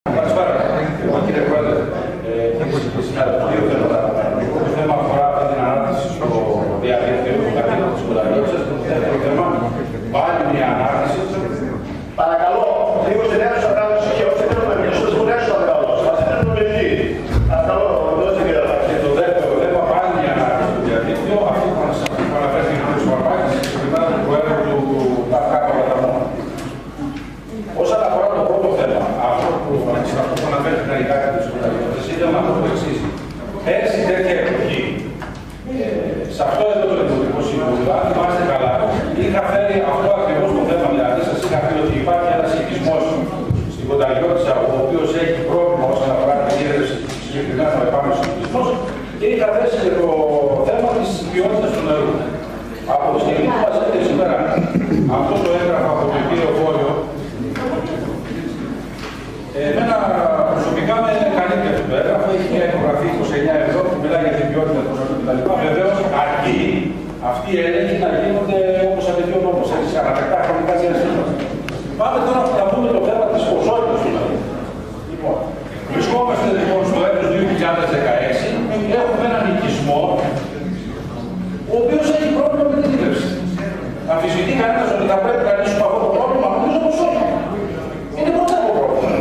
Κύριε Πρόεδρε, δύο θέματα. Το θέμα αφορά την ανάρτηση στο διαδίκτυο του κατοίκου της Κονταγιώτησας. Το δεύτερο θέμα, πάλι μια ανάρτηση. Παρακαλώ, λίγο στην αίθουσα να και όσοι θέλουν να μιλήσουν στην αίθουσα να κάνουν. Μας θέλουν να μιλήσει. Παρακαλώ, δώστε κύριε Λάκη. Και το δεύτερο θέμα, πάλι μια ανάρτηση στο διαδίκτυο. Αυτή που αναφέρθηκε ο κ. Βαρβάκης, συγκεκριμένα του Προέδρου του ΤΑΚΑ Παταμόνα. Όσον αφορά το πρώτο θέμα, αυτό που αναφέρθηκε να υπάρχει από τις Κονταγιώτησες, ήθελα να πω το εξής. Πέρσι τέτοια εποχή, σε αυτό εδώ το Δημοτικό Συμβούλιο, αν θυμάστε καλά, είχα φέρει αυτό ακριβώς το θέμα. Δηλαδή, σας είχα πει ότι υπάρχει ένας οικισμός στην Κονταγιώτησα, ο οποίος έχει πρόβλημα όσον αφορά την ίδρυση, συγκεκριμένα ο επόμενος οικισμός, και είχα θέσει και το θέμα της ποιότητας του νερού. Από τη στιγμή που μας έρχεται σήμερα αυτό το έγγραφο από τον κύριο Βόρειο, εμένα προσωπικά με καλύτερο το έγγραφο, έχει μια υπογραφή 29 ευρώ που μιλάει για την ποιότητα του νερού κτλ. Βεβαίως, αρκεί αυτοί οι έλεγχοι να γίνονται όπως απαιτεί ο νόμος, έτσι, ανατακτά χρονικά διαστήματα. Πάμε τώρα να πούμε το θέμα της ποσότητας του νερού. Λοιπόν, βρισκόμαστε λοιπόν στο έτος 2016, έχουμε έναν οικισμό, ο οποίος έχει πρόβλημα με την ίδρυση. Αμφισβητεί κανένας ότι θα πρέπει να λύσουμε αυτό το πρόβλημα, νομίζω πως όχι. Είναι πρωτεύω πρόβλημα.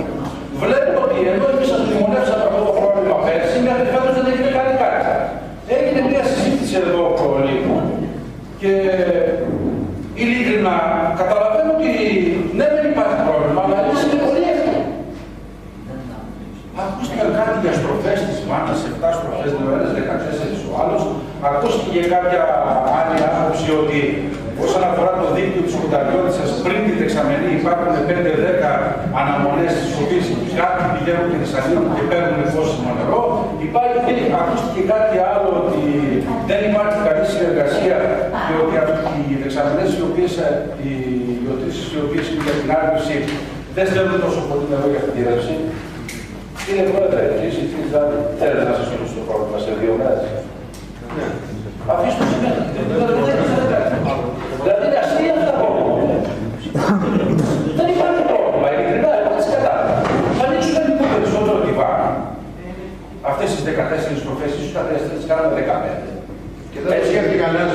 Βλέπουμε ότι ενώ εμείς σας δημονεύσαμε αυτό το πρόβλημα πέρσι, μέχρι φέτος δεν έχει κάνει κάτι. Έγινε μια συζήτηση εδώ προλίγου και ειλικρινά καταλαβαίνω ότι ναι, δεν υπάρχει πρόβλημα, αλλά η λύση είναι πολύ εύκολη. Ακούστηκαν κάτι για στροφές της μάνας, 7 στροφές, ο ένας 14 ο άλλος. Ακούστηκε για κάποια άλλη άποψη ότι όσον αφορά το δίκτυο της Κονταγιώτησας, πριν την δεξαμενή υπάρχουν 5-10 αναμονές στις οποίες κάποιοι πηγαίνουν και Θεσσαλία και παίρνουν εφόσιμο νερό. Ακούστηκε κάτι άλλο ότι δεν υπάρχει καλή συνεργασία και ότι οι δεξαμενές οι ιωτήσεις οι οποίες είναι για την άρνηση δεν στέλνουν τόσο πολύ νερό για αυτή τη ρεύση. Κύριε Πρόεδρε, εσείς θέλετε να σας λύσω το πρόβλημα σε 2 μέρες. Αφήστε το σημαίνει. Δηλαδή είναι αστεία αυτά τα πρόβλημα. Δεν υπάρχει πρόβλημα. Ειλικρινά, εγώ έτσι κατάλαβα. Θα ανοίξουμε λίγο περισσότερο τη βάρα. Αυτές τις 14 στροφές, ίσως θα τις κάνουμε 15. Και δεν σκέφτηκε κανένας.